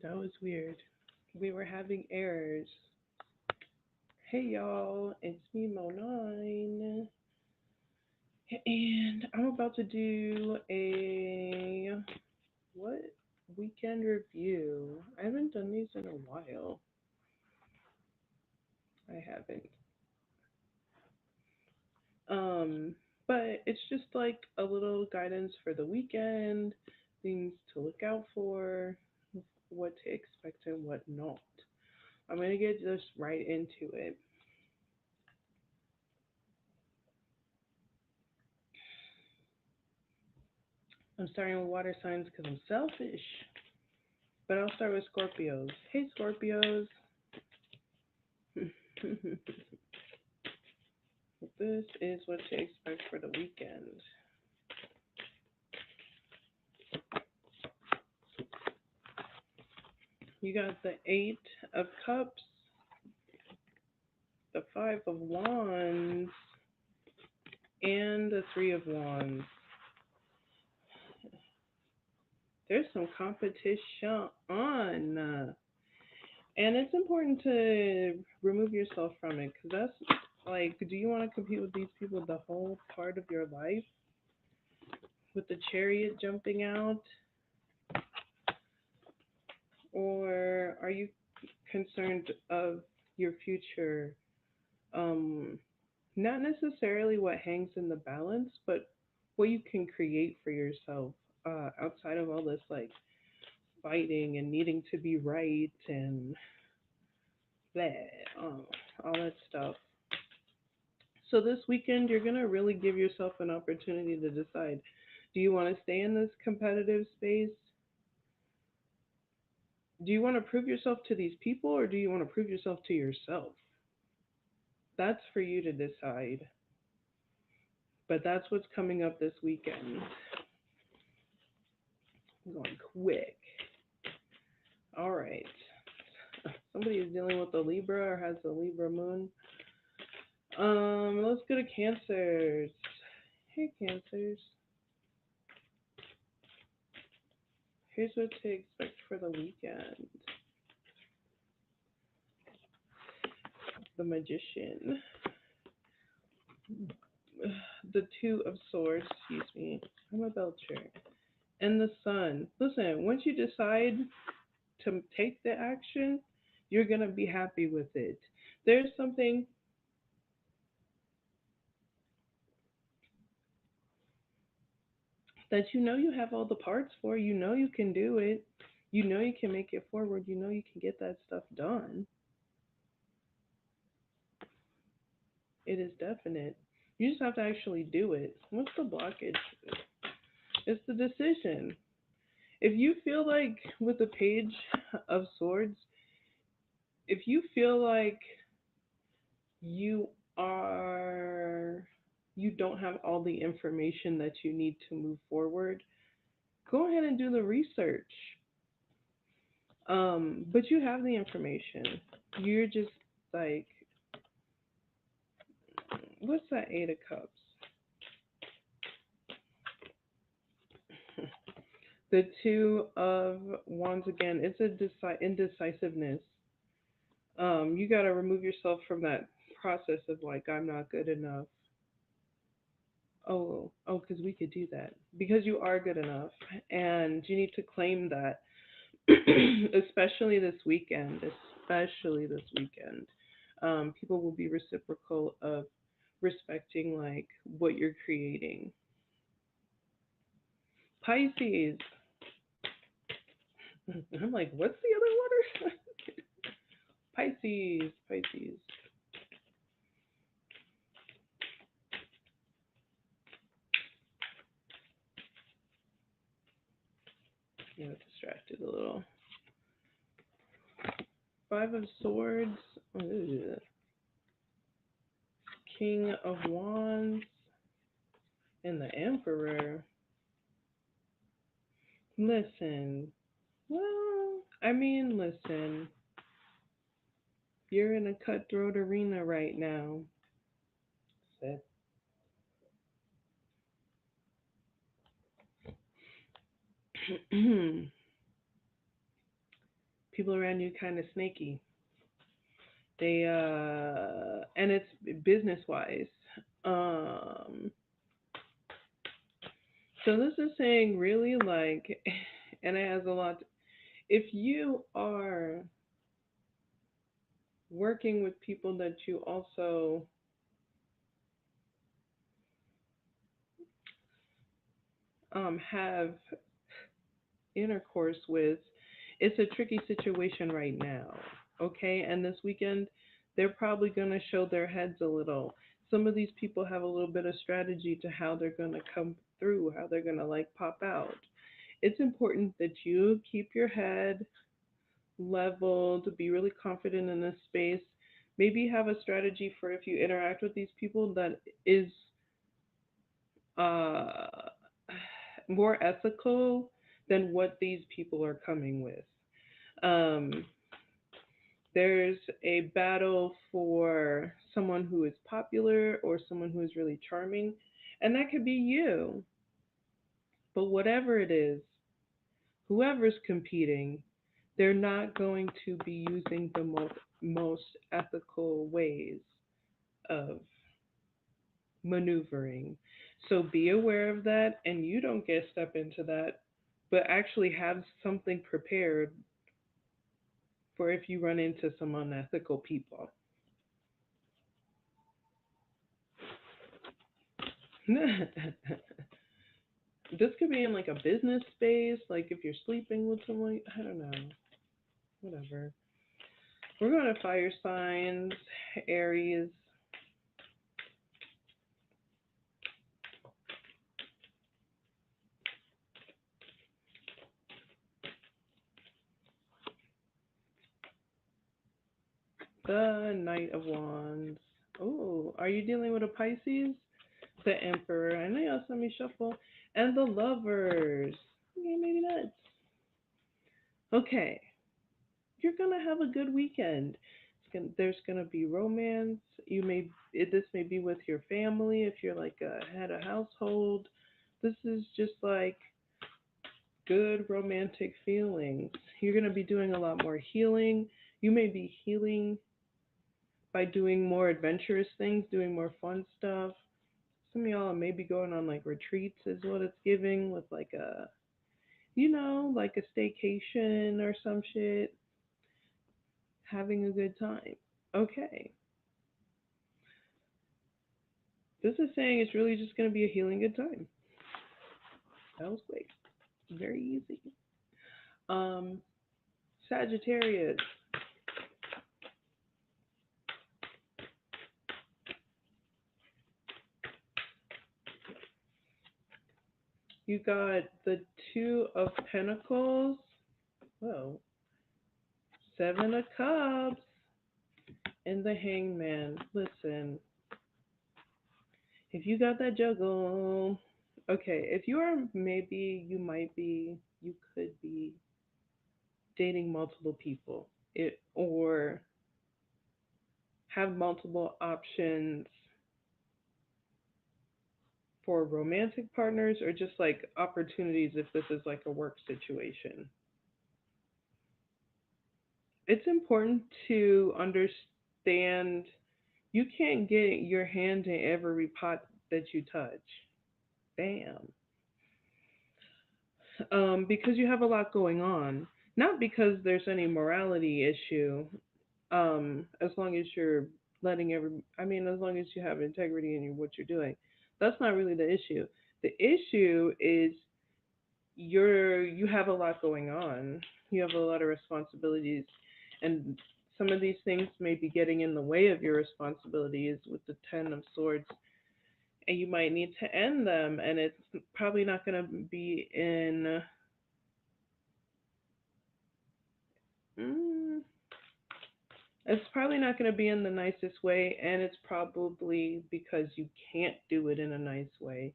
That was weird. We were having errors. Hey y'all, it's me Mo9, and I'm about to do a what weekend review. I haven't done these in a while. I haven't. Um, but it's just like a little guidance for the weekend, things to look out for, what to expect and what not. I'm gonna get just right into it. I'm starting with water signs because I'm selfish. But I'll start with Scorpios. Hey, Scorpios. This is what to expect for the weekend. You got the Eight of Cups, the Five of Wands, and the Three of Wands. There's some competition on. And it's important to remove yourself from it because that's like, do you want to compete with these people the whole part of your life? With the chariot jumping out? Or are you concerned of your future? Um, Not necessarily what hangs in the balance, but what you can create for yourself outside of all this like fighting and needing to be right and that, all that stuff. So this weekend, you're gonna really give yourself an opportunity to decide: do you want to stay in this competitive space? Do you want to prove yourself to these people, or do you want to prove yourself to yourself? That's for you to decide. But that's what's coming up this weekend. I'm going quick. All right. Somebody is dealing with a Libra or has a Libra moon. Let's go to Cancers. Hey, Cancers. Here's what to expect for the weekend. The Magician. The Two of Swords, excuse me. I'm a Belcher. And the Sun. Listen, once you decide to take the action, you're going to be happy with it. There's something that you know you have all the parts for, you know you can do it, you know you can make it forward, you know you can get that stuff done. It is definite. You just have to actually do it. What's the blockage? It's the decision. If you feel like with the Page of Swords, if you feel like you are you don't have all the information that you need to move forward, go ahead and do the research. But you have the information. You're just like, what's that Eight of Cups? The Two of Wands again. It's a indecisiveness. You got to remove yourself from that process of like, I'm not good enough. Oh, because we could do that. Because you are good enough, and you need to claim that, especially this weekend. Especially this weekend, people will be reciprocal of respecting like what you're creating. Pisces. I'm like, what's the other water? Pisces, Pisces. I got distracted a little. Five of Swords. Ugh. King of Wands and the Emperor. Listen. Well, I mean, listen. You're in a cutthroat arena right now. Said People around you kind of snaky. They and it's business wise. Um, so this is saying really like, and it has a lot. If you are working with people that you also have intercourse with, it's a tricky situation right now. Okay, and this weekend they're probably going to show their heads a little. Some of these people have a little bit of strategy to how they're going to come through, how they're going to like pop out. It's important that you keep your head leveled, be really confident in this space. Maybe have a strategy for if you interact with these people that is uh, more ethical than what these people are coming with. Um, there's a battle for someone who is popular or someone who is really charming, and that could be you. But whatever it is, whoever's competing, they're not going to be using the most ethical ways of maneuvering. So be aware of that, and you don't get step into that, but actually have something prepared for if you run into some unethical people. This could be in like a business space, like if you're sleeping with someone, I don't know, whatever. We're going to fire signs, Aries. The Knight of Wands. Oh, are you dealing with a Pisces? The Emperor. I know y'all saw me shuffle. And the Lovers. Okay, maybe not. Okay, you're gonna have a good weekend. There's gonna be romance. This may be with your family if you're like a head of household. This is just like good romantic feelings. You're gonna be doing a lot more healing. You may be healing by doing more adventurous things, doing more fun stuff. Some of y'all may be going on like retreats, is what it's giving, with like a, like a staycation or some shit, having a good time. Okay. This is saying it's really just going to be a healing good time. That was quick. Very easy. Um, Sagittarius, you got the Two of Pentacles. Whoa. Seven of Cups and the Hangman. Listen, if you got that juggle, okay, if you are, maybe you could be dating multiple people, or have multiple options for romantic partners, or just like opportunities if this is like a work situation. It's important to understand you can't get your hand in every pot that you touch. Bam. Because you have a lot going on. Not because there's any morality issue. As long as you're as long as you have integrity in what you're doing, that's not really the issue. The issue is you have a lot going on. You have a lot of responsibilities, and some of these things may be getting in the way of your responsibilities with the Ten of Swords, and you might need to end them, and it's probably not going to be in. Mm, it's probably not going to be in the nicest way, and it's probably because you can't do it in a nice way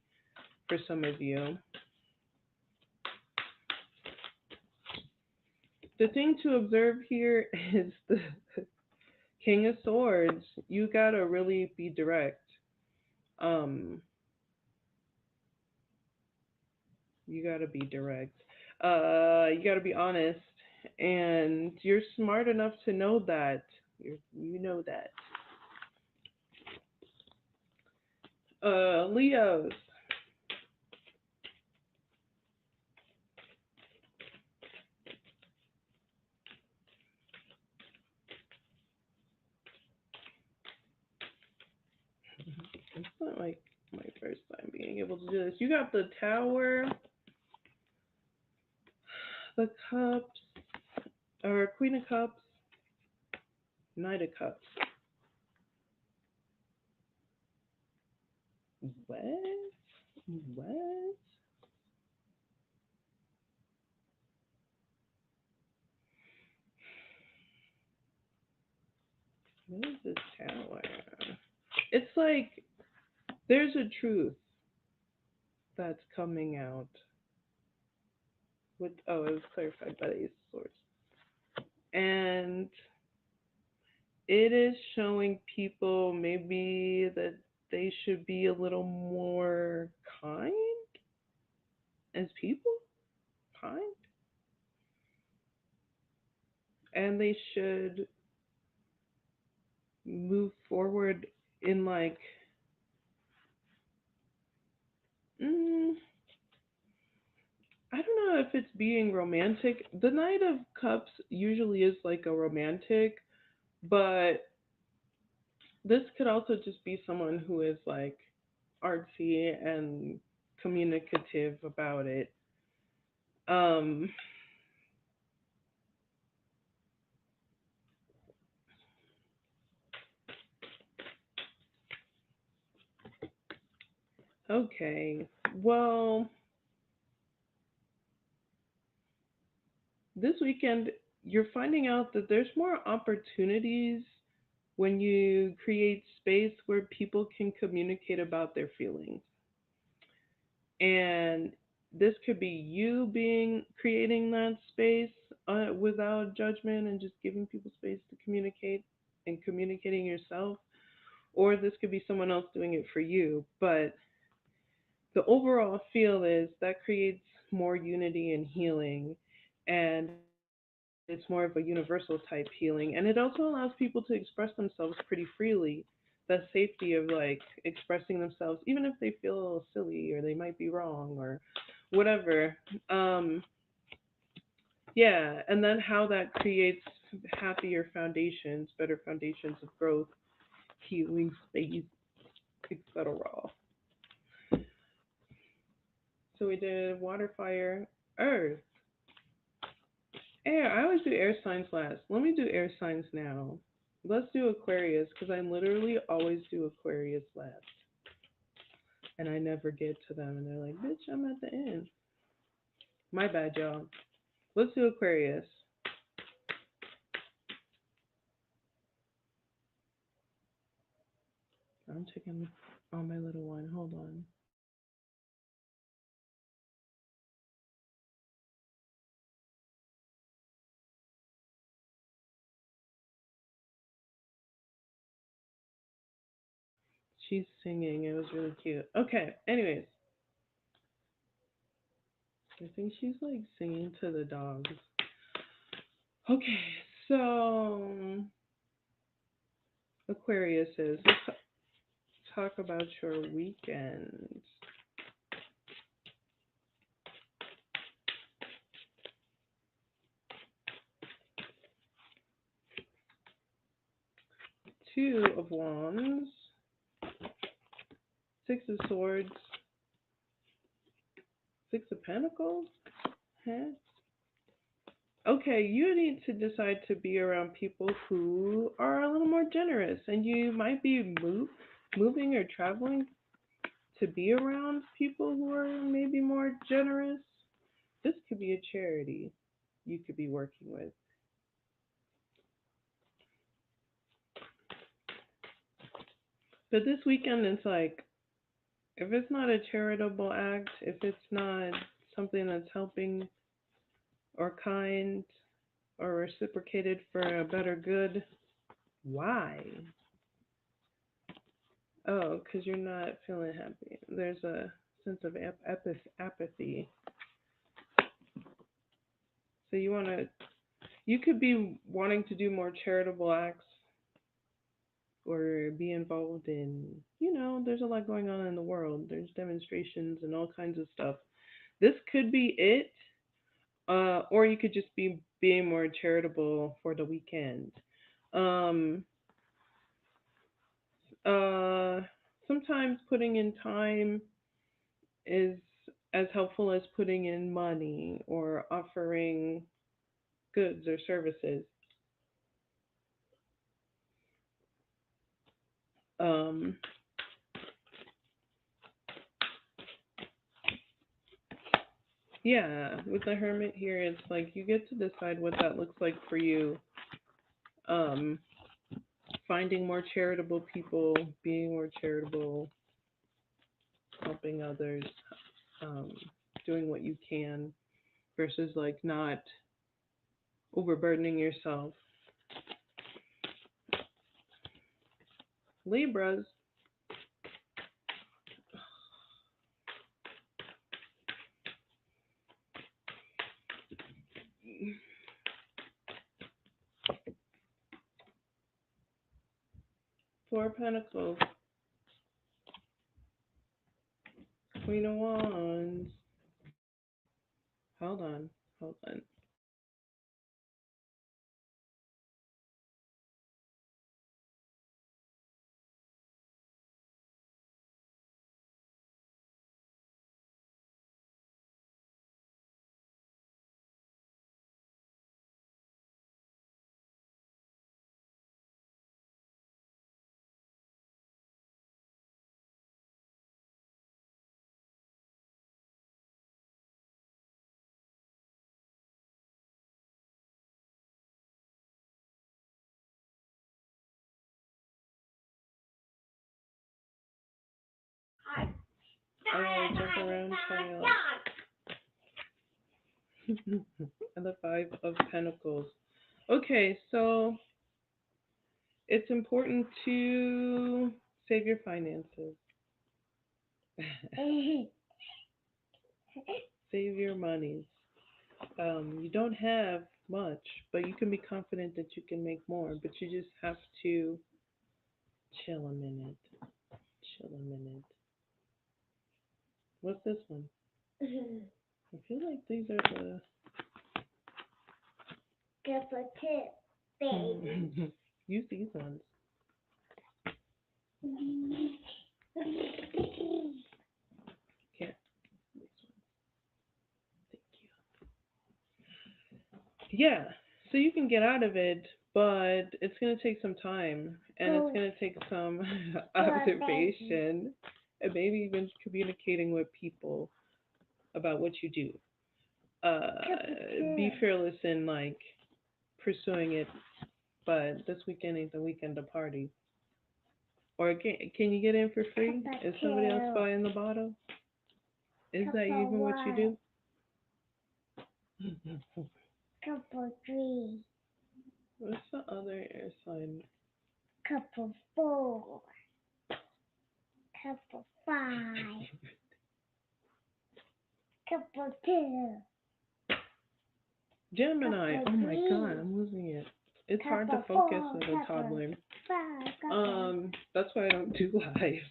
for some of you. The thing to observe here is the King of Swords. You gotta really be direct. Um, you gotta be direct. You got to be honest, and you're smart enough to know that. You know that. Leos. It's not like my first time being able to do this. You got the Tower, the Cups, or Queen of Cups, Knight of Cups. What? What? What is this Tower? It's like there's a truth that's coming out. With it was clarified by the Ace of Swords, and it is showing people maybe that they should be a little more kind as people, kind, and they should move forward in like, mm, I don't know if it's being romantic. The Knight of Cups usually is like a romantic, but this could also just be someone who is like artsy and communicative about it. Um, okay. Well, this weekend you're finding out that there's more opportunities when you create space where people can communicate about their feelings. And this could be you being creating that space without judgment and just giving people space to communicate and communicating yourself, or this could be someone else doing it for you. But the overall feel is that creates more unity and healing, and it's more of a universal type healing, and it also allows people to express themselves pretty freely. The safety of like expressing themselves, even if they feel a little silly or they might be wrong or whatever. Um, yeah, and then how that creates happier foundations, better foundations of growth, healing space, etc. So we did water, fire, earth, air. I always do air signs last. Let me do air signs now. Let's do Aquarius because I literally always do Aquarius last, and I never get to them, and they're like, "Bitch, I'm at the end." My bad, y'all. Let's do Aquarius. I'm checking on my little one. Hold on. She's singing. It was really cute. Okay. Anyways, I think she's like singing to the dogs. Okay. So Aquarius is. Let's talk about your weekend. Two of Wands, Six of Swords, Six of Pentacles. Huh? Okay, you need to decide to be around people who are a little more generous, and you might be moving or traveling to be around people who are maybe more generous. This could be a charity you could be working with. But this weekend, it's like, if it's not a charitable act, if it's not something that's helping or kind or reciprocated for a better good, why? Oh, because you're not feeling happy. There's a sense of apathy. you could be wanting to do more charitable acts or be involved in, there's a lot going on in the world. There's demonstrations and all kinds of stuff. This could be it, or you could just be being more charitable for the weekend. Um, uh, Sometimes putting in time is as helpful as putting in money or offering goods or services. Um, yeah, with the hermit here, it's like you get to decide what that looks like for you. Um, Finding more charitable people, being more charitable, helping others, um, doing what you can versus like not overburdening yourself. Libras, Four of Pentacles, Queen of Wands. Hold on, hold on. Oh, jump around, child. And the Five of Pentacles. Okay, so it's important to save your finances. Save your monies. You don't have much, but you can be confident that you can make more. But you just have to chill a minute. Chill a minute. What's this one? I feel like these are the. Good for two, baby. Use these ones. Can't. These ones. Thank you. Yeah. So you can get out of it, but it's gonna take some time, and it's gonna take some observation, and maybe even communicating with people about what you do. Be fearless in like pursuing it, but this weekend ain't the weekend to party. Or can you get in for free? Is somebody else buying the bottle? Is that even what you do? Couple three. What's the other air sign? Couple four. Couple five. Couple two. Gemini. Oh my god, I'm losing it. It's hard to focus with a toddler. That's why I don't do lives.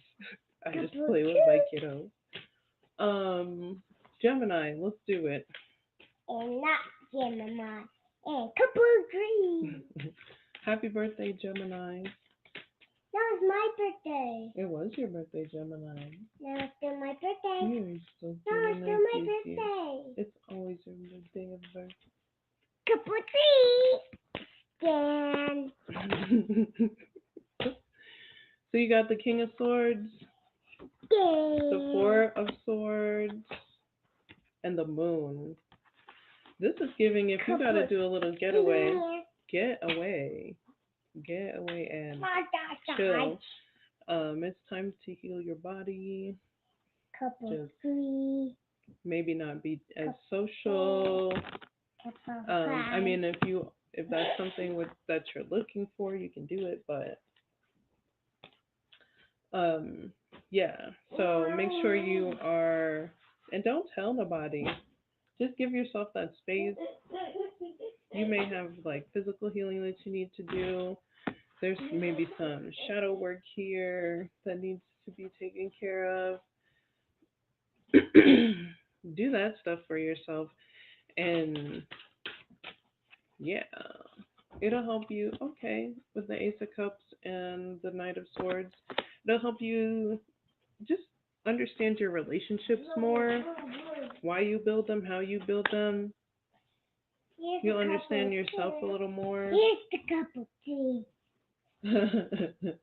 I just play with my kiddo. Gemini, let's do it. And not Gemini. And couple three. Happy birthday, Gemini. That was my birthday. It was your birthday, Gemini. Now it's still my birthday. You're so Now it's still my birthday. It's always your birthday of birth. Couple three. Stand. So you got the King of Swords, the Four of Swords, and the Moon. This is giving if you gotta do a little getaway, get away and chill. It's time to heal your body. Couple three. Maybe not be as social. I mean, if that's something that you're looking for, you can do it. But yeah. So make sure you are, and don't tell nobody. Just give yourself that space You may have like physical healing that you need to do. There's maybe some shadow work here that needs to be taken care of. Do that stuff for yourself, and yeah, it'll help you. Okay, with the Ace of Cups and the Knight of Swords, it'll help you just understand your relationships more, why you build them, how you build them. You'll understand yourself a little more. Here's the cup of tea.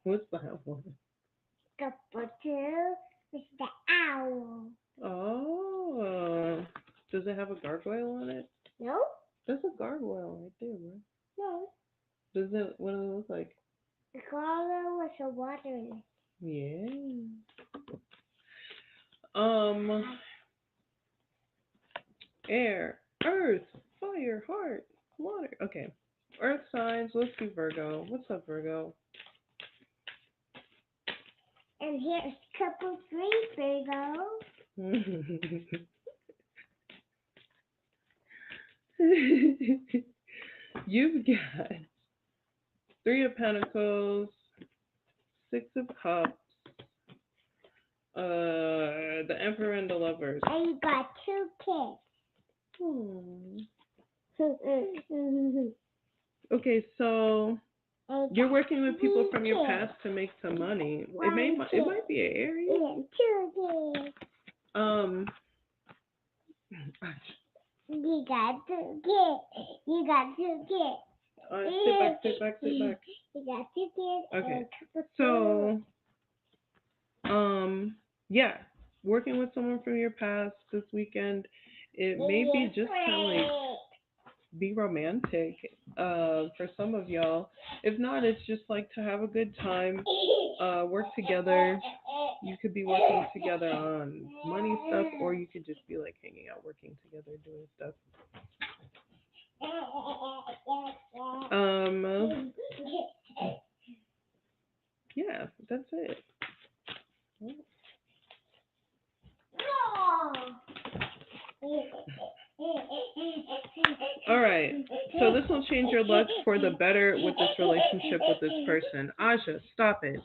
What's that one? Cup of tea is the owl. Oh, does it have a gargoyle on it? No? There's a gargoyle right there, bro. No. Does it? What does it look like? The color was a water in it. Yeah. Air, earth, fire, heart, water. Okay. Earth signs. Let's do Virgo. What's up, Virgo? And here's cup of tea, Virgo. You've got Three of Pentacles, Six of Cups, the Emperor and the Lovers. And you got two kids. Okay, so you're working with people from your past to make some money. It might be an Aries. And two kids. You got two kids. You got two kids. Sit back. You got two kids. Okay. And So, yeah, working with someone from your past this weekend, it may be just kind of like be romantic for some of y'all. If not, it's just like to have a good time, work together. You could be working together on money stuff, or you could just be like hanging out, working together, doing stuff. Yeah, that's it. All right. So this will change your luck for the better with this relationship with this person. Aja, stop it.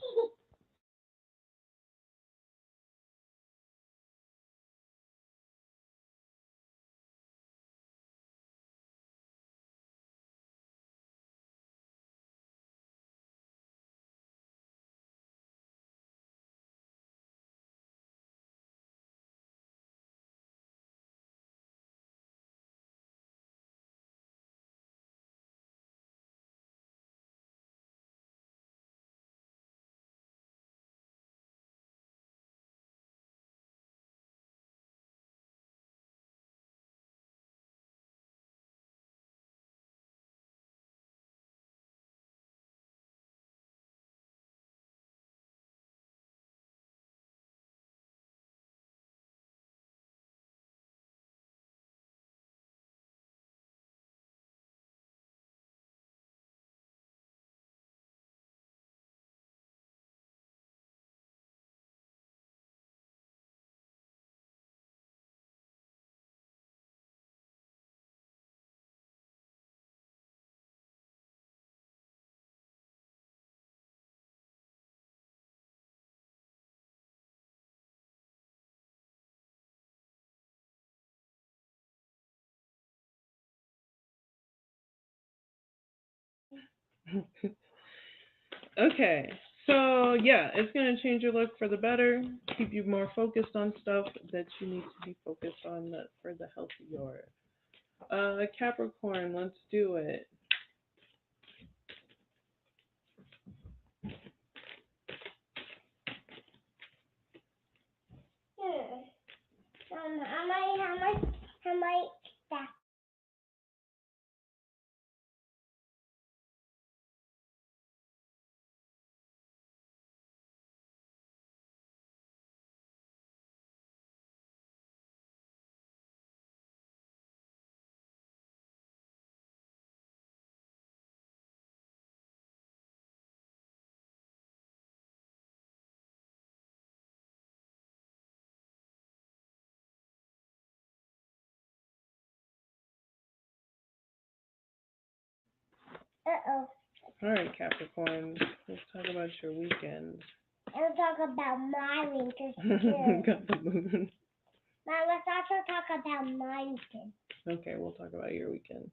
Okay. So yeah, it's gonna change your look for the better, keep you more focused on stuff that you need to be focused on for the health of your Capricorn. Let's do it. How much that? Uh-oh. All right, Capricorn. Let's talk about your weekend. Let's talk about my winter too. Got the moon. Mom, let's also talk about my weekend. Okay, we'll talk about your weekend.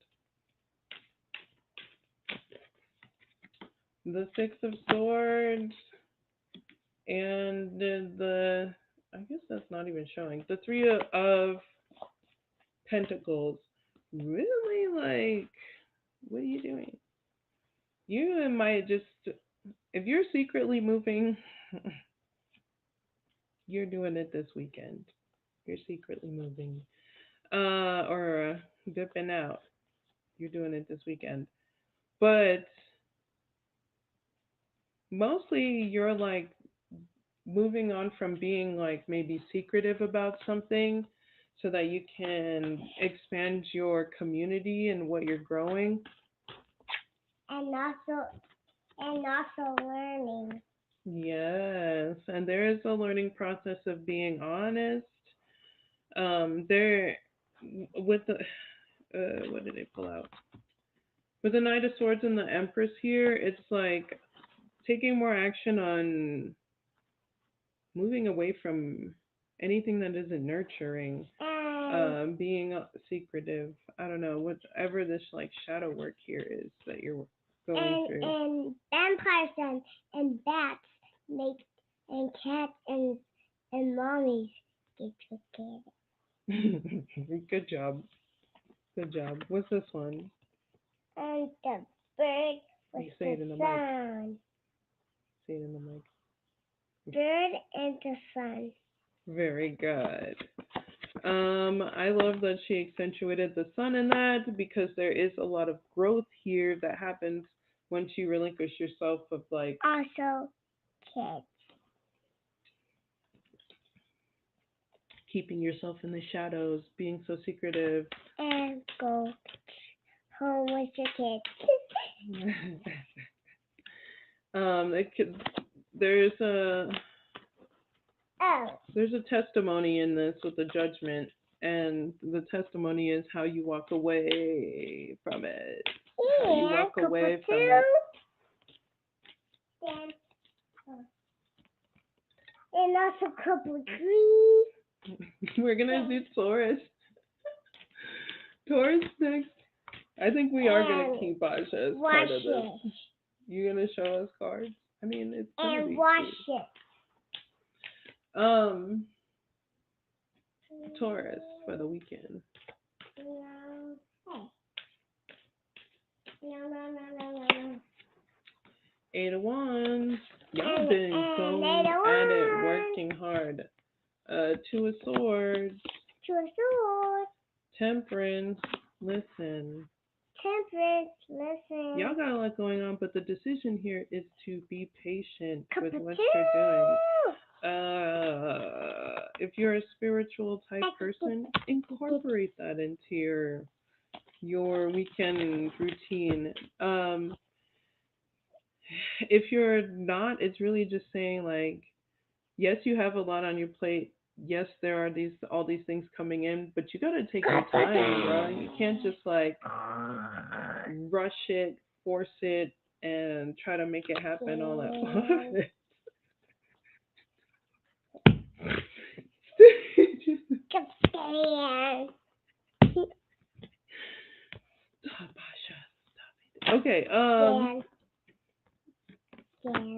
The Six of Swords and the I guess that's not even showing. The Three of Pentacles. Really, like, what are you doing? You might just, if you're secretly moving, you're doing it this weekend. You're secretly moving, or dipping out. You're doing it this weekend. But mostly you're like moving on from being like maybe secretive about something so that you can expand your community and what you're growing. And also learning. Yes, and there is a learning process of being honest. There with the what did they pull out? With the Knight of Swords and the Empress here, it's like taking more action on moving away from anything that isn't nurturing, being secretive. I don't know, whatever this like shadow work here is that you're going through. And vampires and bats make and cats and mommies get together. Good job. Good job. What's this one? And the bird with You say it in the sun. Mic. Say it in the mic. Bird and the sun. Very good. I love that she accentuated the sun in that because there is a lot of growth here that happens once you relinquish yourself of like Also, kids. keeping yourself in the shadows, being so secretive. And go home with your kids. There's a Oh. there's a testimony in this with the judgment, and the testimony is how you walk away from it. How you walk away from it. And also couple trees. We're gonna do Taurus. Taurus next. I think we are gonna keep Asha as part of this. You gonna show us cards? I mean, it's gonna be wash cute. it. Taurus for the weekend. No. 8 of Wands. Y'all been going at it, working hard. 2 of Swords. 2 of Swords. Temperance. Listen. Listen. Y'all got a lot going on, but the decision here is to be patient with what you're doing. If you're a spiritual type person, incorporate that into your weekend routine. If you're not, it's really just saying like, yes, you have a lot on your plate. Yes, there are all these things coming in, but you gotta take your time, bro. You can't just like rush it, force it, and try to make it happen all at once. Stop, Asha. Stop it. Okay.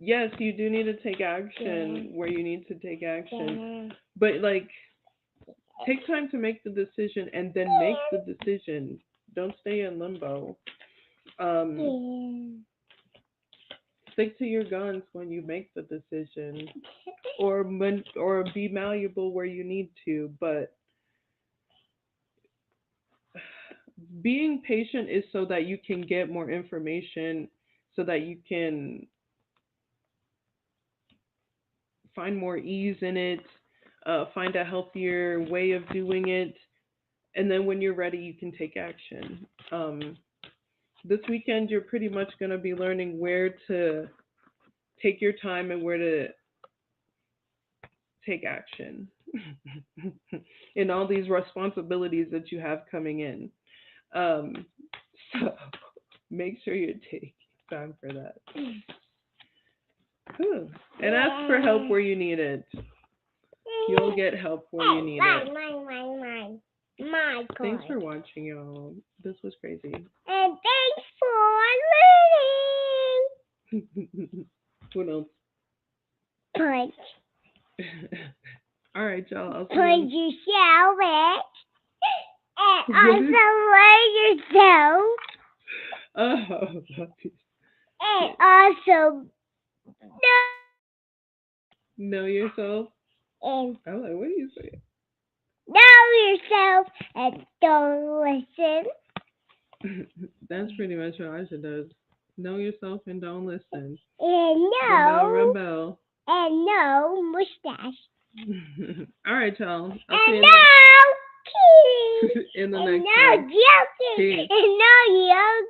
Yes, you do need to take action where you need to take action, but like, take time to make the decision and then make the decision. Don't stay in limbo. Stick to your guns when you make the decision, or be malleable where you need to. But being patient is so that you can get more information, so that you can find more ease in it, find a healthier way of doing it, and then when you're ready, you can take action. This weekend, you're pretty much going to be learning where to take your time and where to take action in all these responsibilities that you have coming in. So Make sure you're taking time for that. Whew. And ask for help where you need it. You'll get help where you need it. Mine. My God. Thanks for watching, y'all. This was crazy. And thanks for learning. What else? Punch. All right, y'all. I'll see Punch you. yourself it. And also learn yourself. Oh, And also know yourself. and I'm like, what do you say? know yourself and don't listen. That's pretty much what Aisha does. Know yourself and don't listen. And Rebel. And no mustache. All right, y'all. I'll And see no you kidding. in the And next no one. joking. Peace. And no yoking.